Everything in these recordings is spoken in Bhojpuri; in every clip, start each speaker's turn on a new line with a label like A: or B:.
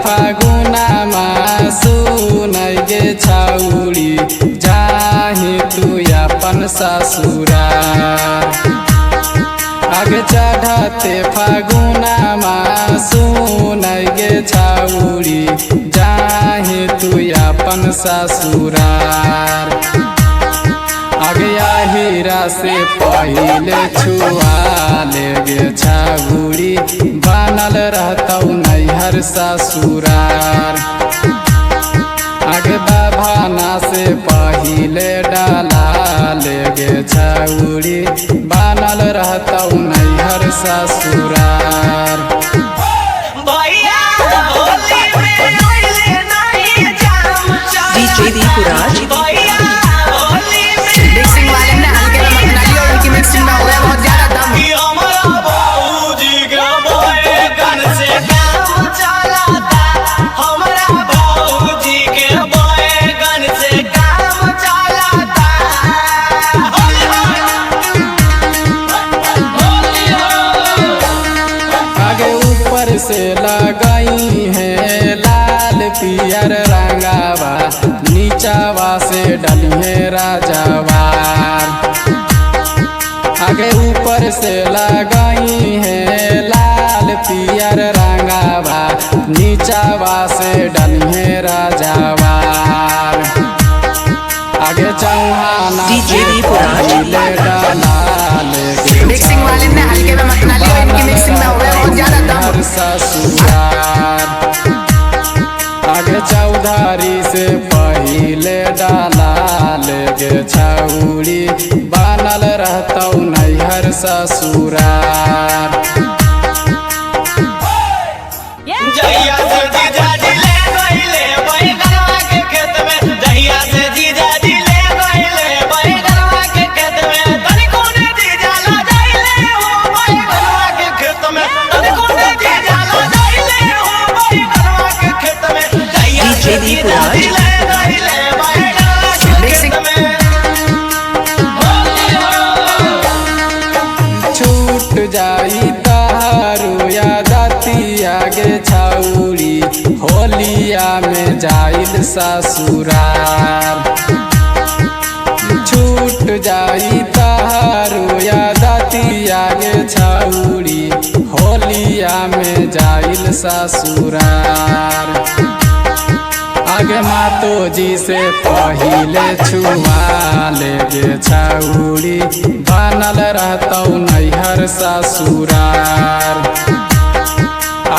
A: फागुनामा सुनै गे छौरी जाहि तू अपन ससुरा आगे चढ़ते फागुनामा सुनै गे छौरी जाहि तू अपन ससुरार आगे हीरा से पहले छुआ ले गे छौरी बनल रहतौ नैहर ससुरार आगे बाभाना से पहले डाला ले गे छौरी बनल रहतौ नैहर ससुरार।
B: DJ दीपुराज
C: मिक्सिंग वाले ने हल्के में मत डालियो, उनकी मिक्सिंग में हो गया बहुत ज्यादा दम।
D: हमारा बाबूजी के बैगन से काम चलाता, हमारा बाबूजी के बैगन से काम चलाता।
A: आगे ऊपर से लगाई है लाल पियर रंगावा, नीचावा से डली है राजावार। आगे ऊपर से लगाई है लाल पियर रंगावा, नीचावा से डली है राजावार। आगे चौहाना
B: DJ दीपुराज
C: मिक्सिंग वाले ने हल्के में मत डालियो, इनकी मिक्सिंग में हो गया बहुत ज्यादा दम।
A: ससुरार आगे चौधारी से पहले डाला ले गे छौरी बनल रहतौ नैहर ससुरार।
D: जहिया से जीजाजी ले गइले बैगनवा के खेत में, जहिया से जीजाजी ले गइले बैगनवा के खेत में, तनिको ने जीजा ला जाइले हो बैगनवा के खेत में, तनिको ने जीजा ला जाइले हो बैगनवा के खेत में। जहिया से जीजाजी ले गइले बैगनवा के खेत में।
A: छूट जाई तारू यादतिया गे छौरी होलिया में जाइल ससुरार। छूट जाई तारू यादतिया गे छौरी होलिया में जाइल ससुरार। आगे मातो जी से पहले छुआ ले गे छौरी बनल रहतौ नैहर ससुरार।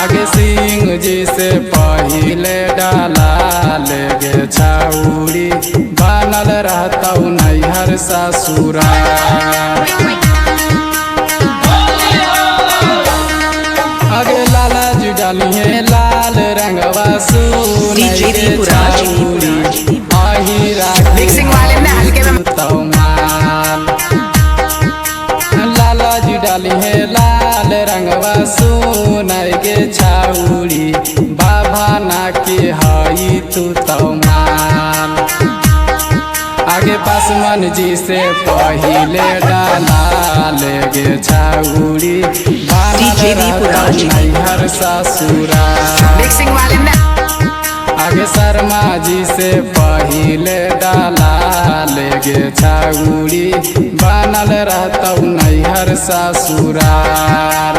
A: आगे सिंह जी से पहले डाला ले गे छौरी बनल रहतौ नैहर ससुरार। आगे लाला जी डाली है लाल रंगवा
B: DJ दीपुराज
C: मिक्सिंग वाले ने हल्के में
A: लाला जी डाली है लाल रंगवा सुनै गे छौरी बाभाना के हई तू तौमाल। आगे पासवान जी से पहले डाला ले गे छौरी
B: DJ दीपुराज
A: नैहर ससुरार।
C: मिक्सिंग वाले ने
A: आगे शर्मा जी से पहले डाला ले गे छौरी बनल रहतौ नैहर ससुरार।